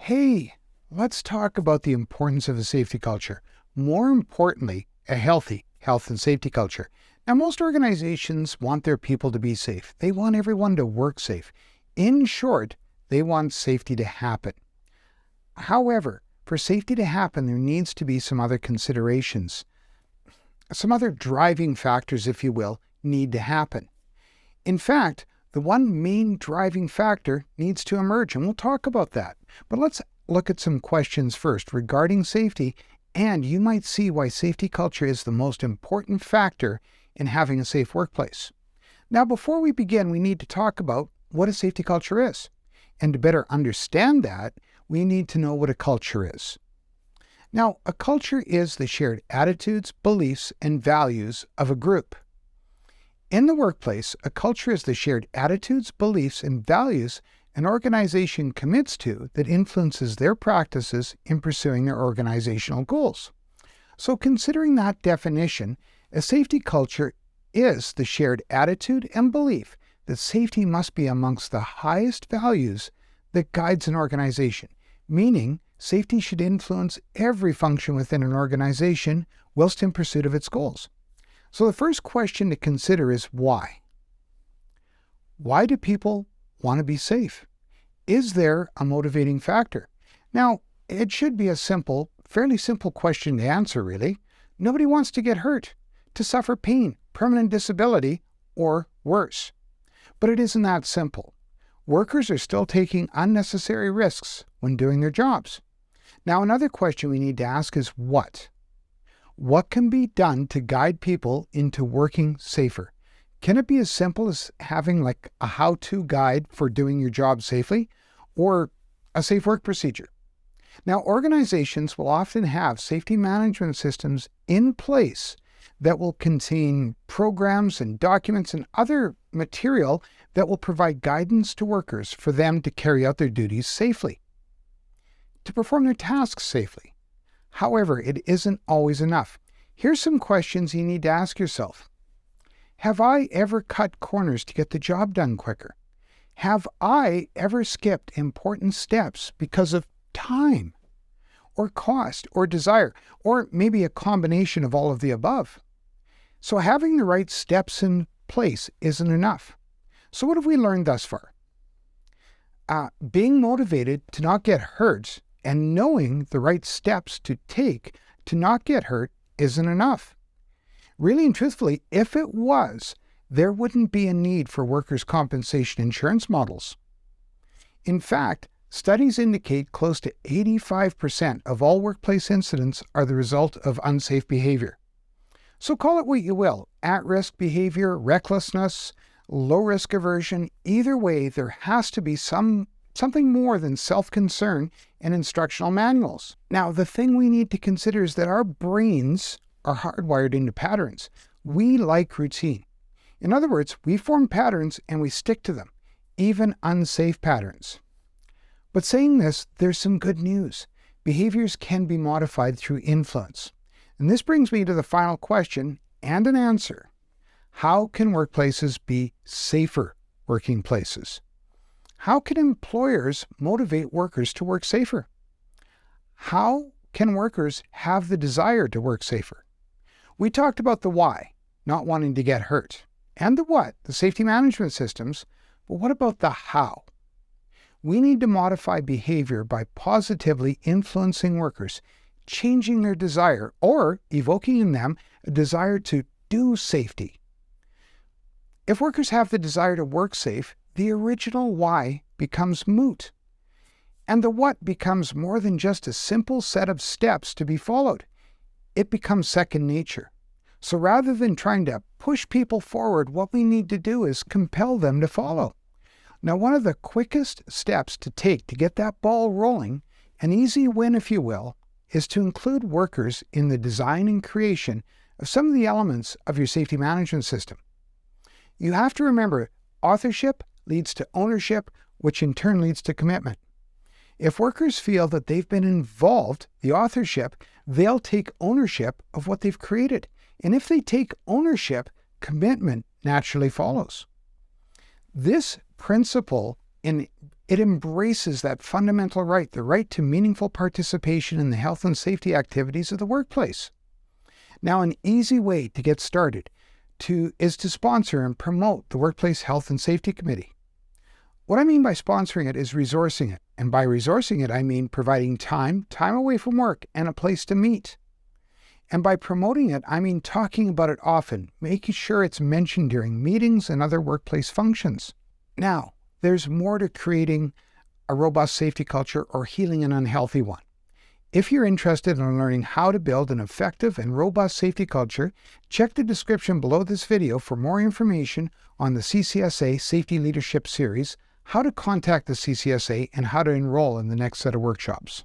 Hey, let's talk about the importance of a safety culture. More importantly, a healthy health and safety culture. Now, most organizations want their people to be safe. They want everyone to work safe. In short, they want safety to happen. However, for safety to happen, there needs to be some other considerations. Some other driving factors, if you will, need to happen. In fact, the one main driving factor needs to emerge, and we'll talk about that. But let's look at some questions first regarding safety, and you might see why safety culture is the most important factor in having a safe workplace. Now, before we begin, we need to talk about what a safety culture is. And to better understand that, we need to know what a culture is. Now, a culture is the shared attitudes, beliefs, and values of a group. In the workplace, a culture is the shared attitudes, beliefs, and values an organization commits to that influences their practices in pursuing their organizational goals. So considering that definition, a safety culture is the shared attitude and belief that safety must be amongst the highest values that guides an organization, meaning safety should influence every function within an organization whilst in pursuit of its goals. So the first question to consider is why? Why do people want to be safe? Is there a motivating factor? Now, it should be a fairly simple question to answer, really. Nobody wants to get hurt, to suffer pain, permanent disability, or worse. But it isn't that simple. Workers are still taking unnecessary risks when doing their jobs. Now, another question we need to ask is what? What can be done to guide people into working safer? Can it be as simple as having like a how-to guide for doing your job safely or a safe work procedure? Now, organizations will often have safety management systems in place that will contain programs and documents and other material that will provide guidance to workers for them to carry out their duties safely, to perform their tasks safely. However, it isn't always enough. Here's some questions you need to ask yourself. Have I ever cut corners to get the job done quicker? Have I ever skipped important steps because of time, or cost, or desire, or maybe a combination of all of the above? So having the right steps in place isn't enough. So what have we learned thus far? Being motivated to not get hurt and knowing the right steps to take to not get hurt isn't enough. Really and truthfully, if it was, there wouldn't be a need for workers' compensation insurance models. In fact, studies indicate close to 85% of all workplace incidents are the result of unsafe behavior. So call it what you will, at-risk behavior, recklessness, low-risk aversion, either way, there has to be something more than self-concern and instructional manuals. Now, the thing we need to consider is that our brains are hardwired into patterns. We like routine. In other words, we form patterns and we stick to them, even unsafe patterns. But saying this, there's some good news. Behaviors can be modified through influence. And this brings me to the final question and an answer. How can workplaces be safer working places? How can employers motivate workers to work safer? How can workers have the desire to work safer? We talked about the why, not wanting to get hurt, and the what, the safety management systems, but what about the how? We need to modify behavior by positively influencing workers, changing their desire, or evoking in them a desire to do safety. If workers have the desire to work safe, the original why becomes moot. And the what becomes more than just a simple set of steps to be followed. It becomes second nature. So rather than trying to push people forward, what we need to do is compel them to follow. Now, one of the quickest steps to take to get that ball rolling, an easy win if you will, is to include workers in the design and creation of some of the elements of your safety management system. You have to remember, authorship leads to ownership, which in turn leads to commitment. If workers feel that they've been involved, the authorship, they'll take ownership of what they've created. And if they take ownership, commitment naturally follows. This principle in It embraces that fundamental right, the right to meaningful participation in the health and safety activities of the workplace. Now, an easy way to get started is to sponsor and promote the Workplace Health and Safety Committee. What I mean by sponsoring it is resourcing it. And by resourcing it, I mean providing time away from work, and a place to meet. And by promoting it, I mean talking about it often, making sure it's mentioned during meetings and other workplace functions. Now, there's more to creating a robust safety culture or healing an unhealthy one. If you're interested in learning how to build an effective and robust safety culture, check the description below this video for more information on the CCSA Safety Leadership Series, how to contact the CCSA, and how to enroll in the next set of workshops.